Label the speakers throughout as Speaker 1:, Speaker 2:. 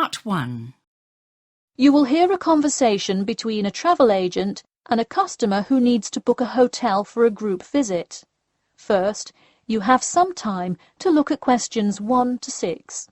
Speaker 1: Part 1.
Speaker 2: You will hear a conversation between a travel agent and a customer who needs to book a hotel for a group visit. First, you have some time to look at questions 1 to 6.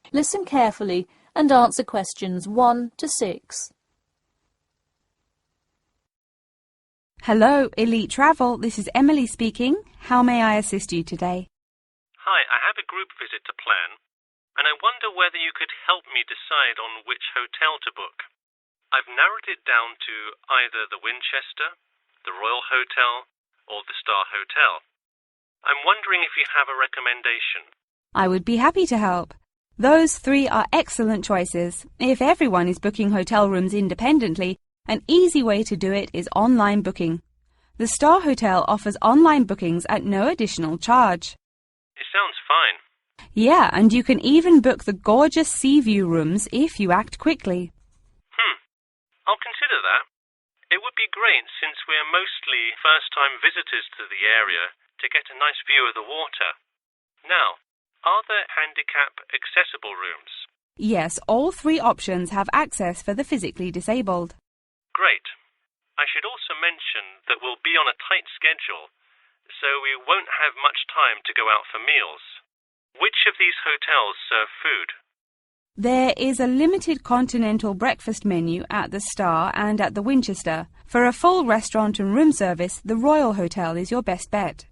Speaker 2: Listen carefully and answer questions 1 to 6.
Speaker 3: Hello, Elite Travel. This is Emily speaking. How may I assist you today?
Speaker 4: Hi, I have a group visit to plan, and I wonder whether you could help me decide on which hotel to book. I've narrowed it down to either the Winchester, the Royal Hotel, or the Star Hotel. I'm wondering if you have a recommendation.
Speaker 3: I would be happy to help. Those 3 are excellent choices. If everyone is booking hotel rooms independently, an easy way to do it is online booking. The Star Hotel offers online bookings at no additional charge.
Speaker 4: It sounds fine.
Speaker 3: Yeah, and you can even book the gorgeous sea view rooms if you act quickly.
Speaker 4: I'll consider that. It would be great since we're mostly first-time visitors to the area to get a nice view of the water. Now, are there handicap-accessible rooms?
Speaker 3: Yes, all 3 options have access for the physically disabled.
Speaker 4: Great. I should also mention that we'll be on a tight schedule, so we won't have much time to go out for meals. Which of these hotels serve food?
Speaker 3: There is a limited continental breakfast menu at the Star and at the Winchester. For a full restaurant and room service, the Royal Hotel is your best bet.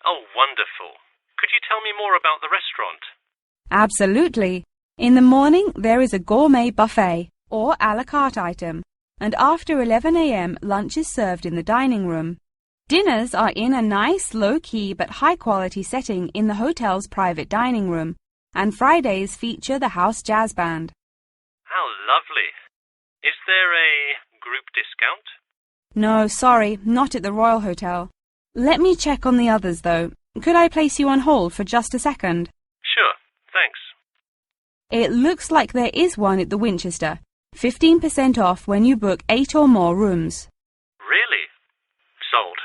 Speaker 4: Oh, wonderful. Could you tell me more about the restaurant?
Speaker 3: Absolutely. In the morning, there is a gourmet buffet or a la carte item, and after 11 a.m., lunch is served in the dining room. Dinners are in a nice, low-key but high-quality setting in the hotel's private dining room, and Fridays feature the house jazz band.
Speaker 4: How lovely. Is there a group discount?
Speaker 3: No, sorry, not at the Royal Hotel. Let me check on the others, though. Could I place you on hold for just a second?
Speaker 4: Sure, thanks.
Speaker 3: It looks like there is one at the Winchester. 15% off when you book 8 or more rooms.
Speaker 4: Really? Sold.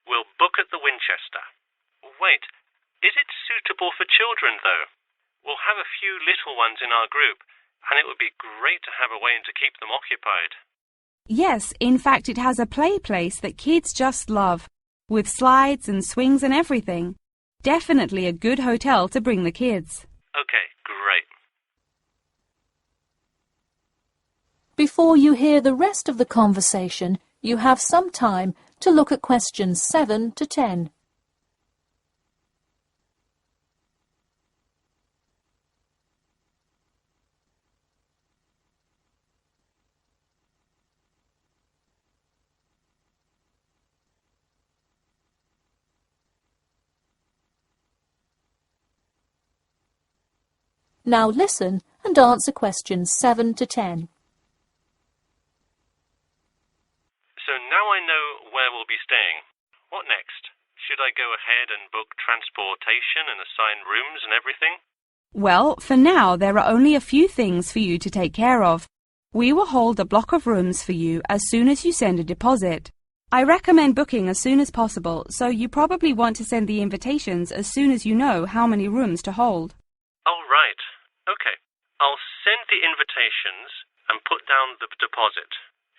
Speaker 4: We'll book at the Winchester. Wait, is it suitable for children, though? We'll have a few little ones in our group, and it would be great to have a way to keep them occupied.
Speaker 3: Yes, in fact it has a play place that kids just love, with slides and swings and everything. Definitely a good hotel to bring the kids.
Speaker 4: Okay, great.
Speaker 2: Before you hear the rest of the conversation, you have some time to look at questions 7 to 10. Now listen and answer questions 7 to 10.
Speaker 4: So now I know where we'll be staying. What next? Should I go ahead and book transportation and assign rooms and everything?
Speaker 3: Well, for now there are only a few things for you to take care of. We will hold a block of rooms for you as soon as you send a deposit. I recommend booking as soon as possible, so you probably want to send the invitations as soon as you know how many rooms to hold.
Speaker 4: Oh, right. Okay. I'll send the invitations and put down the deposit.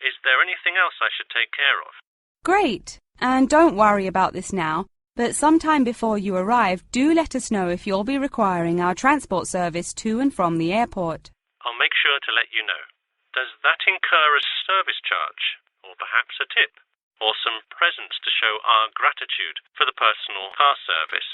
Speaker 4: Is there anything else I should take care of?
Speaker 3: Great! And don't worry about this now, but sometime before you arrive, do let us know if you'll be requiring our transport service to and from the airport.
Speaker 4: I'll make sure to let you know. Does that incur a service charge, or perhaps a tip, or some presents to show our gratitude for the personal car service?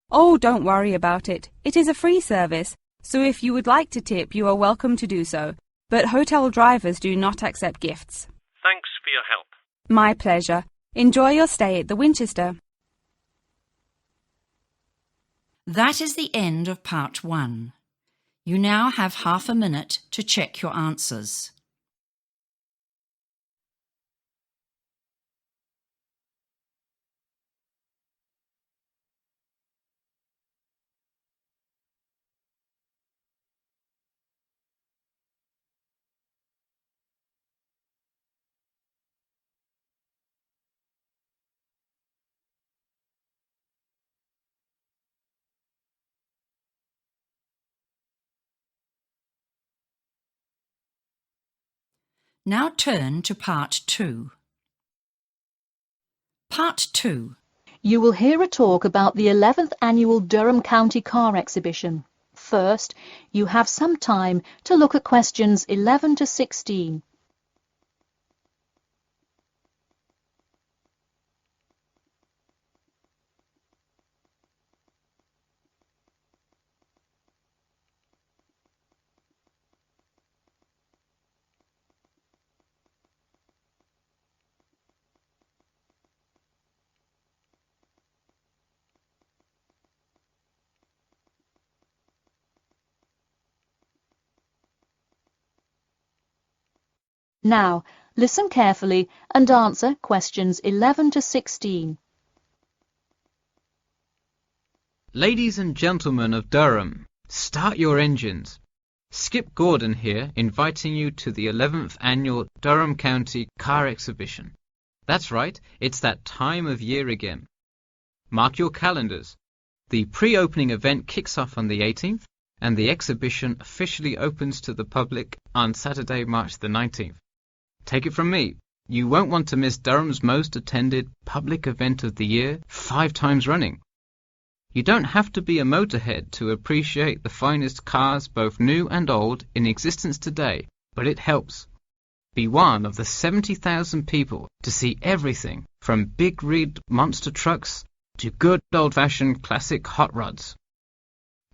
Speaker 3: Oh, don't worry about it. It is a free service, so if you would like to tip, you are welcome to do so. But hotel drivers do not accept gifts.
Speaker 4: Thanks for your help.
Speaker 3: My pleasure. Enjoy your stay at the Winchester.
Speaker 1: That is the end of Part 1. You now have half a minute to check your answers. Now turn to Part 2. Part 2.
Speaker 2: You will hear a talk about the 11th Annual Durham County Car Exhibition. First, you have some time to look at questions 11 to 16. Now, listen carefully and answer questions 11 to 16.
Speaker 5: Ladies and gentlemen of Durham, start your engines. Skip Gordon here, inviting you to the 11th Annual Durham County Car Exhibition. That's right, it's that time of year again. Mark your calendars. The pre-opening event kicks off on the 18th, and the exhibition officially opens to the public on Saturday, March the 19th. Take it from me, you won't want to miss Durham's most attended public event of the year 5 times running. You don't have to be a motorhead to appreciate the finest cars, both new and old, in existence today, but it helps. Be one of the 70,000 people to see everything from big rig monster trucks to good old-fashioned classic hot rods.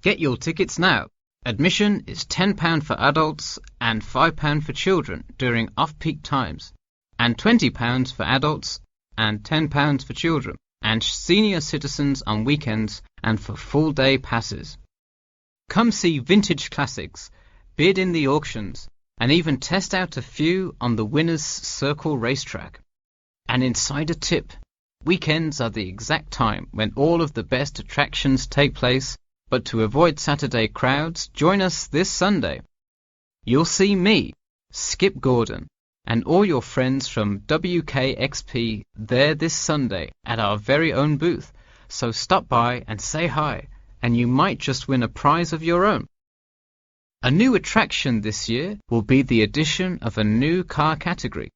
Speaker 5: Get your tickets now. Admission is £10 for adults and £5 for children during off-peak times, and £20 for adults and £10 for children, and senior citizens on weekends and for full-day passes. Come see vintage classics, bid in the auctions, and even test out a few on the Winners' Circle racetrack. An insider tip: weekends are the exact time when all of the best attractions take place, but to avoid Saturday crowds, join us this Sunday. You'll see me, Skip Gordon, and all your friends from WKXP there this Sunday at our very own booth, so stop by and say hi, and you might just win a prize of your own. A new attraction this year will be the addition of a new car category,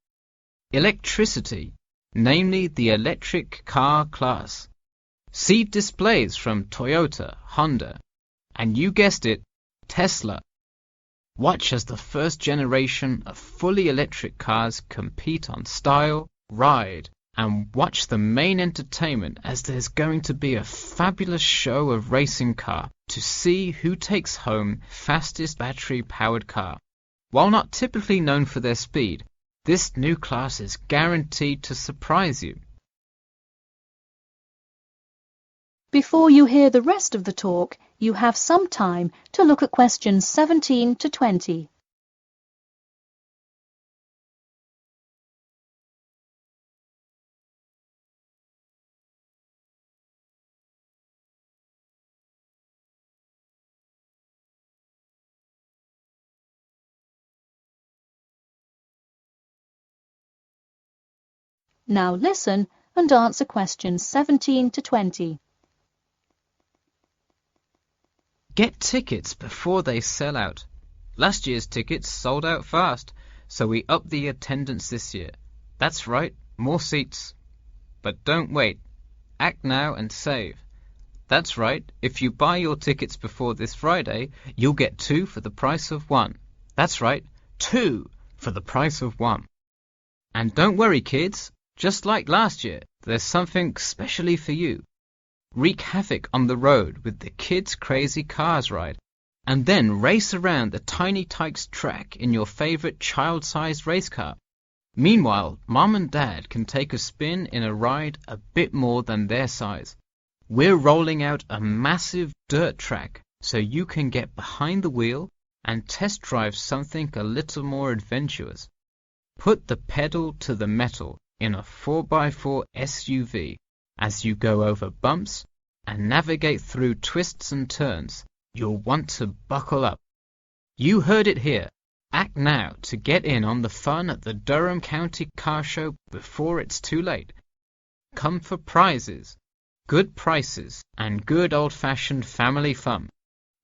Speaker 5: electricity, namely the electric car class. See displays from Toyota, Honda, and you guessed it, Tesla. Watch as the first generation of fully electric cars compete on style, ride, and watch the main entertainment as there's going to be a fabulous show of racing car to see who takes home fastest battery-powered car. While not typically known for their speed, this new class is guaranteed to surprise you.
Speaker 2: Before you hear the rest of the talk, you have some time to look at questions 17 to 20. Now listen and answer questions 17 to 20.
Speaker 5: Get tickets before they sell out. Last year's tickets sold out fast, so we upped the attendance this year. That's right, more seats. But don't wait. Act now and save. That's right, if you buy your tickets before this Friday, you'll get 2 for the price of 1. That's right, 2 for the price of 1. And don't worry, kids, just like last year, there's something specially for you. Wreak havoc on the road with the Kids Crazy Cars ride, and then race around the Tiny Tykes track in your favorite child-sized race car. Meanwhile, Mom and Dad can take a spin in a ride a bit more than their size. We're rolling out a massive dirt track so you can get behind the wheel and test drive something a little more adventurous. Put the pedal to the metal in a 4x4 SUV as you go over bumps and navigate through twists and turns. You'll want to buckle up. You heard it here. Act now to get in on the fun at the Durham County Car Show before it's too late. Come for prizes, good prices, and good old-fashioned family fun.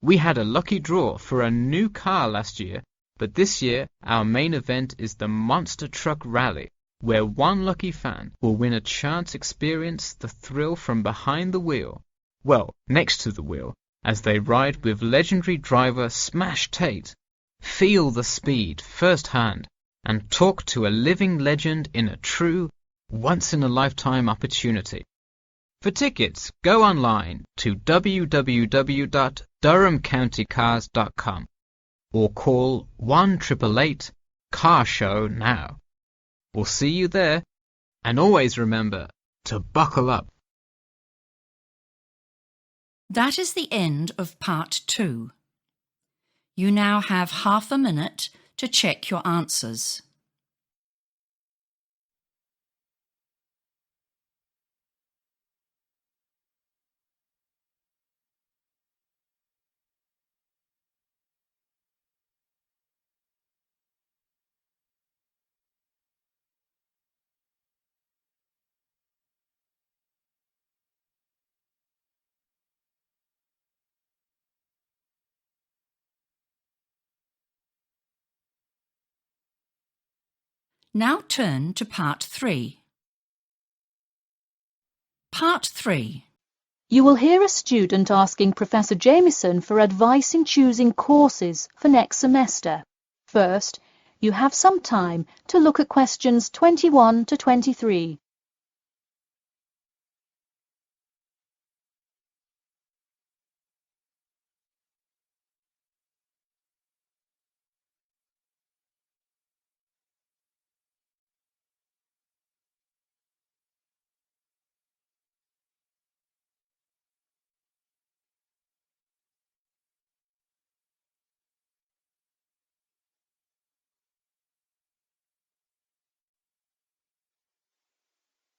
Speaker 5: We had a lucky draw for a new car last year, But this year, our main event is the Monster Truck Rally, where one lucky fan will win a chance to experience the thrill from behind the wheel, well, next to the wheel, as they ride with legendary driver Smash Tate. Feel the speed firsthand and talk to a living legend in a true, once-in-a-lifetime opportunity. For tickets, go online to www.durhamcountycars.com or call 1-888-CAR-SHOW now. We'll see you there, and always remember to buckle up.
Speaker 1: That is the end of part 2. You now have half a minute to check your answers. Now turn to part 3. Part 3.
Speaker 2: You will hear a student asking Professor Jameson for advice in choosing courses for next semester. First, you have some time to look at questions 21 to 23.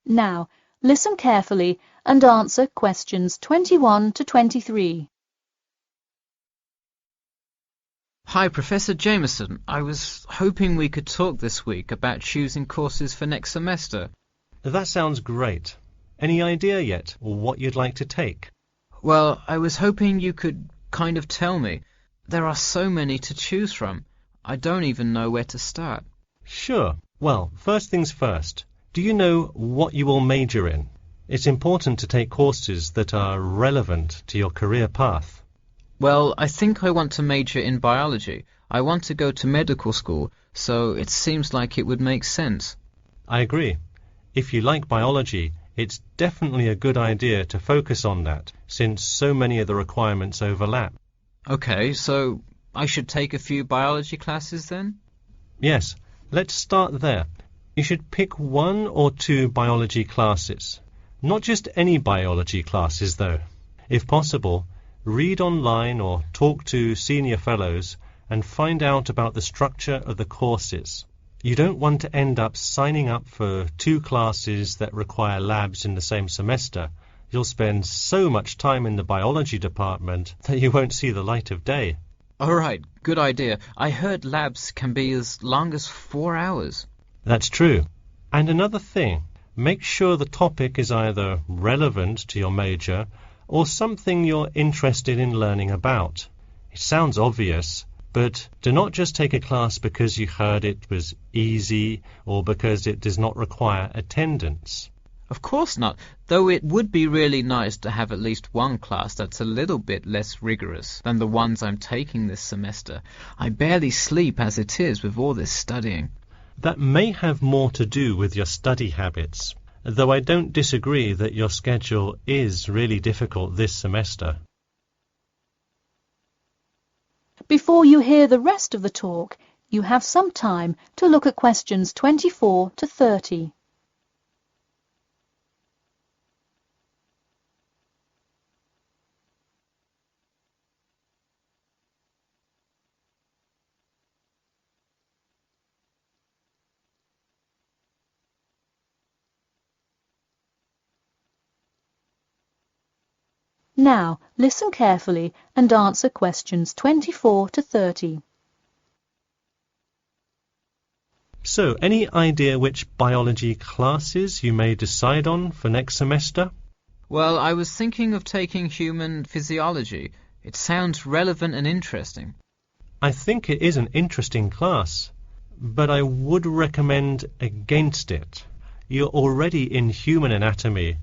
Speaker 2: Now, listen carefully and answer questions 21 to 23.
Speaker 5: Hi, Professor Jameson. I was hoping we could talk this week about choosing courses for next semester.
Speaker 6: That sounds great. Any idea yet, or what you'd like to take?
Speaker 5: Well, I was hoping you could kind of tell me. There are so many to choose from. I don't even know where to start.
Speaker 6: Sure. Well, first things first. Do you know what you will major in? It's important to take courses that are relevant to your career path.
Speaker 5: Well, I think I want to major in biology. I want to go to medical school, so it seems like it would make sense.
Speaker 6: I agree. If you like biology, it's definitely a good idea to focus on that, since so many of the requirements overlap.
Speaker 5: Okay, so I should take a few biology classes then?
Speaker 6: Yes, let's start there. You should pick 1 or 2 biology classes. Not just any biology classes, though. If possible, read online or talk to senior fellows and find out about the structure of the courses. You don't want to end up signing up for 2 classes that require labs in the same semester. You'll spend so much time in the biology department that you won't see the light of day.
Speaker 5: All right, good idea. I heard labs can be as long as 4 hours.
Speaker 6: That's true. And another thing, make sure the topic is either relevant to your major or something you're interested in learning about. It sounds obvious, but do not just take a class because you heard it was easy or because it does not require attendance.
Speaker 5: Of course not, though it would be really nice to have at least one class that's a little bit less rigorous than the ones I'm taking this semester. I barely sleep as it is with all this studying.
Speaker 6: That may have more to do with your study habits, though I don't disagree that your schedule is really difficult this semester.
Speaker 2: Before you hear the rest of the talk, you have some time to look at questions 24 to 30. Now, listen carefully and answer questions 24 to 30.
Speaker 6: So, any idea which biology classes you may decide on for next semester?
Speaker 5: Well, I was thinking of taking human physiology. It sounds relevant and interesting.
Speaker 6: I think it is an interesting class, but I would recommend against it. You're already in human anatomy,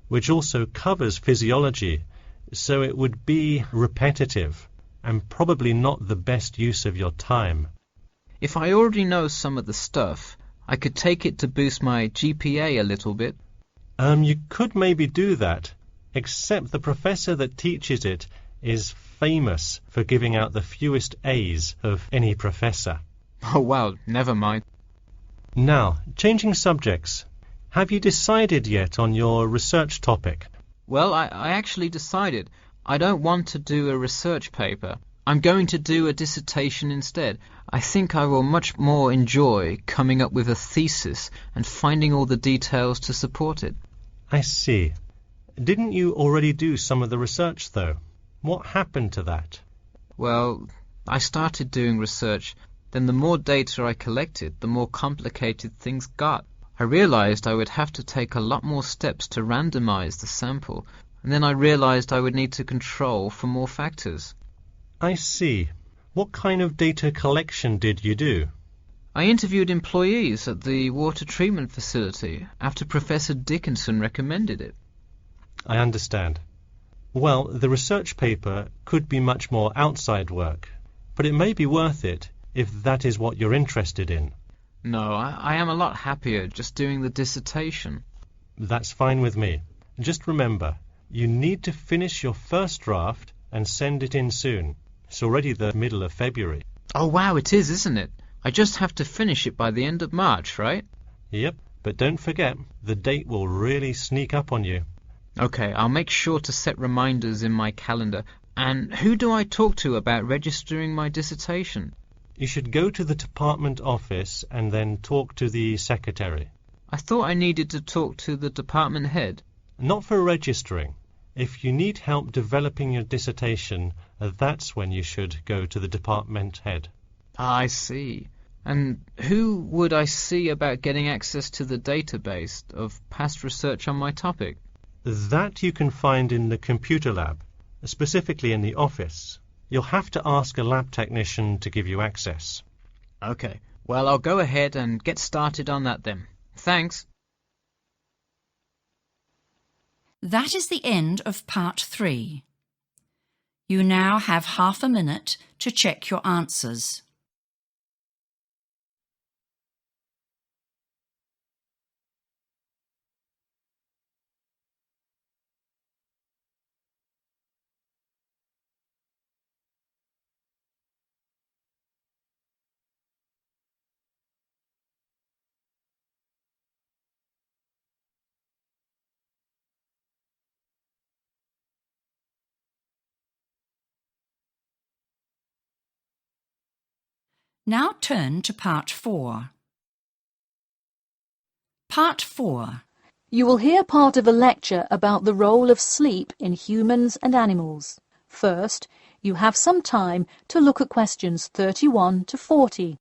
Speaker 6: which also covers physiology, so it would be repetitive and probably not the best use of your time.
Speaker 5: If I already know some of the stuff, I could take it to boost my GPA a little bit.
Speaker 6: You could maybe do that, except the professor that teaches it is famous for giving out the fewest A's of any professor.
Speaker 5: Oh, well, never mind.
Speaker 6: Now, changing subjects. Have you decided yet on your research topic?
Speaker 5: Well, I actually decided. I don't want to do a research paper. I'm going to do a dissertation instead. I think I will much more enjoy coming up with a thesis and finding all the details to support it.
Speaker 6: I see. Didn't you already do some of the research, though? What happened to that?
Speaker 5: Well, I started doing research. Then the more data I collected, the more complicated things got. I realized I would have to take a lot more steps to randomize the sample, and then I realized I would need to control for more factors.
Speaker 6: I see. What kind of data collection did you do?
Speaker 5: I interviewed employees at the water treatment facility after Professor Dickinson recommended it.
Speaker 6: I understand. Well, the research paper could be much more outside work, but it may be worth it if that is what you're interested in.
Speaker 5: No, I am a lot happier just doing the dissertation.
Speaker 6: That's fine with me. Just remember, you need to finish your first draft and send it in soon. It's already the middle of February.
Speaker 5: Oh, wow, it is, isn't it? I just have to finish it by the end of March, right?
Speaker 6: Yep, but don't forget, the date will really sneak up on you.
Speaker 5: Okay, I'll make sure to set reminders in my calendar. And who do I talk to about registering my dissertation?
Speaker 6: You should go to the department office and then talk to the secretary.
Speaker 5: I thought I needed to talk to the department head.
Speaker 6: Not for registering. If you need help developing your dissertation, that's when you should go to the department head.
Speaker 5: I see. And who would I see about getting access to the database of past research on my topic?
Speaker 6: That you can find in the computer lab, specifically in the office. You'll have to ask a lab technician to give you access.
Speaker 5: Okay. Well, I'll go ahead and get started on that then. Thanks.
Speaker 1: That is the end of part 3. You now have half a minute to check your answers. Now turn to part 4. Part 4.
Speaker 2: You will hear part of a lecture about the role of sleep in humans and animals. First, you have some time to look at questions 31 to 40.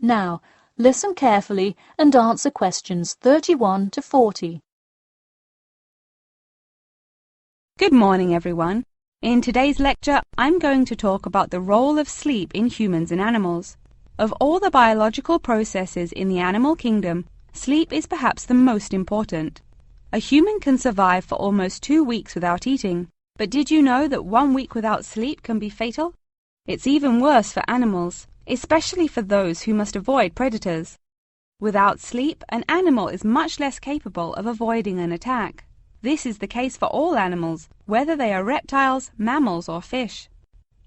Speaker 2: Now, listen carefully and answer questions 31 to 40.
Speaker 3: Good morning, everyone. In today's lecture, I'm going to talk about the role of sleep in humans and animals. Of all the biological processes in the animal kingdom, sleep is perhaps the most important. A human can survive for almost 2 weeks without eating, but did you know that 1 week without sleep can be fatal? It's even worse for animals, especially for those who must avoid predators. Without sleep, an animal is much less capable of avoiding an attack. This is the case for all animals, whether they are reptiles, mammals, or fish.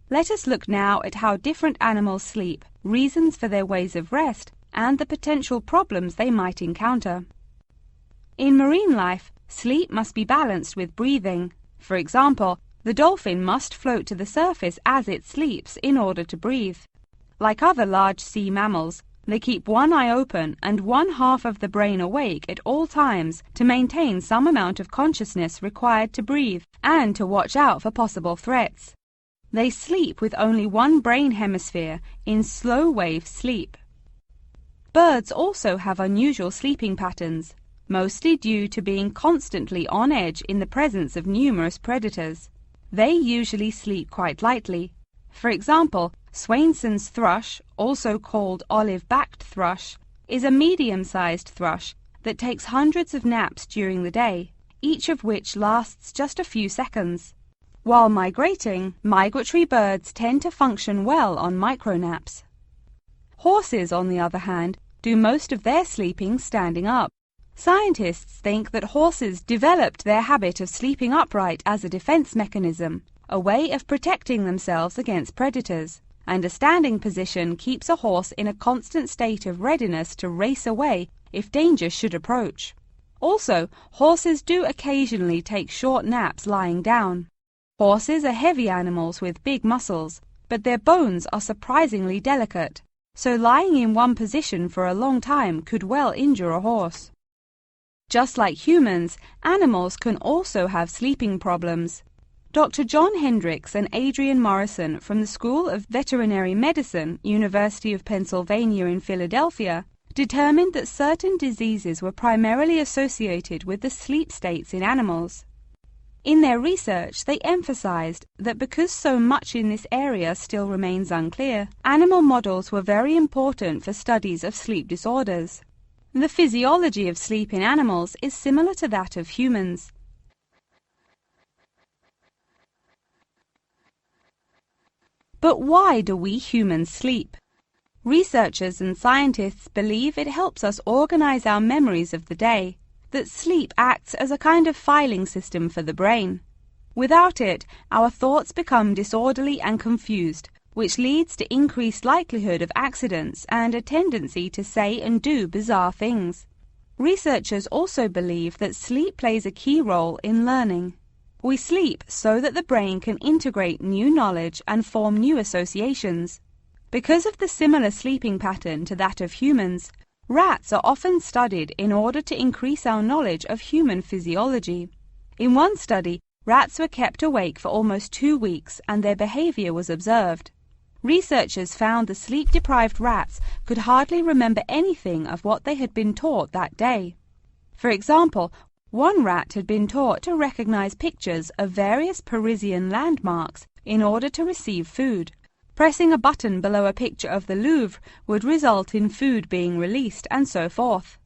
Speaker 3: Let us look now at how different animals sleep, reasons for their ways of rest, and the potential problems they might encounter. In marine life, sleep must be balanced with breathing. For example, the dolphin must float to the surface as it sleeps in order to breathe. Like other large sea mammals, they keep one eye open and one half of the brain awake at all times to maintain some amount of consciousness required to breathe and to watch out for possible threats. They sleep with only one brain hemisphere in slow-wave sleep. Birds also have unusual sleeping patterns, mostly due to being constantly on edge in the presence of numerous predators. They usually sleep quite lightly. For example, Swainson's thrush, also called olive-backed thrush, is a medium-sized thrush that takes hundreds of naps during the day, each of which lasts just a few seconds. While migrating, migratory birds tend to function well on micronaps. Horses, on the other hand, do most of their sleeping standing up. Scientists think that horses developed their habit of sleeping upright as a defense mechanism, a way of protecting themselves against predators, and a standing position keeps a horse in a constant state of readiness to race away if danger should approach. Also, horses do occasionally take short naps lying down. Horses are heavy animals with big muscles, but their bones are surprisingly delicate, so lying in one position for a long time could well injure a horse. Just like humans, animals can also have sleeping problems. Dr. John Hendricks and Adrian Morrison from the School of Veterinary Medicine, University of Pennsylvania in Philadelphia, determined that certain diseases were primarily associated with the sleep states in animals. In their research, they emphasized that because so much in this area still remains unclear, animal models were very important for studies of sleep disorders. The physiology of sleep in animals is similar to that of humans. But why do we humans sleep? Researchers and scientists believe it helps us organize our memories of the day, that sleep acts as a kind of filing system for the brain. Without it, our thoughts become disorderly and confused, which leads to increased likelihood of accidents and a tendency to say and do bizarre things. Researchers also believe that sleep plays a key role in learning. We sleep so that the brain can integrate new knowledge and form new associations. Because of the similar sleeping pattern to that of humans, rats are often studied in order to increase our knowledge of human physiology. In one study, rats were kept awake for almost 2 weeks and their behavior was observed. Researchers found the sleep-deprived rats could hardly remember anything of what they had been taught that day. For example, one rat had been taught to recognize pictures of various Parisian landmarks in order to receive food. Pressing a button below a picture of the Louvre would result in food being released, and so forth.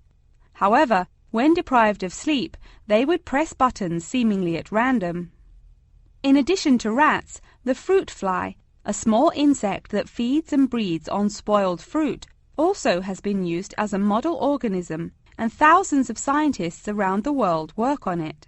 Speaker 3: However, when deprived of sleep, they would press buttons seemingly at random. In addition to rats, the fruit fly, a small insect that feeds and breeds on spoiled fruit, also has been used as a model organism, and thousands of scientists around the world work on it.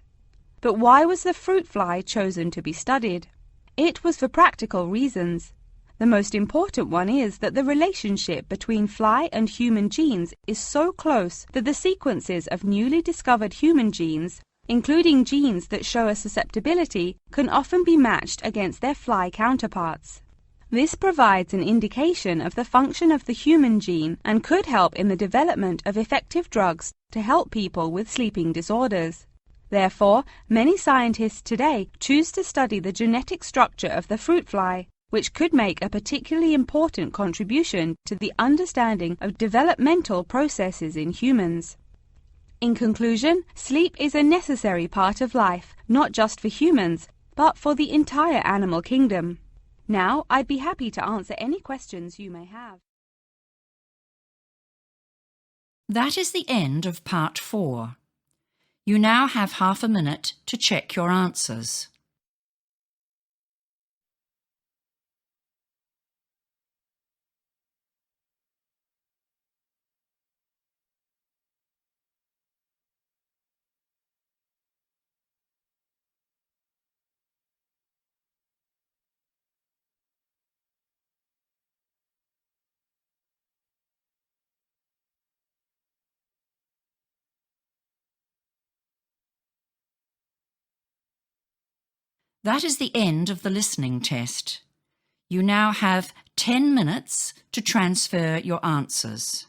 Speaker 3: But why was the fruit fly chosen to be studied? It was for practical reasons. The most important one is that the relationship between fly and human genes is so close that the sequences of newly discovered human genes, including genes that show a susceptibility, can often be matched against their fly counterparts. This provides an indication of the function of the human gene and could help in the development of effective drugs to help people with sleeping disorders. Therefore, many scientists today choose to study the genetic structure of the fruit fly, which could make a particularly important contribution to the understanding of developmental processes in humans. In conclusion, sleep is a necessary part of life, not just for humans, but for the entire animal kingdom. Now, I'd be happy to answer any questions you may have.
Speaker 1: That is the end of part 4. You now have half a minute to check your answers. That is the end of the listening test. You now have 10 minutes to transfer your answers.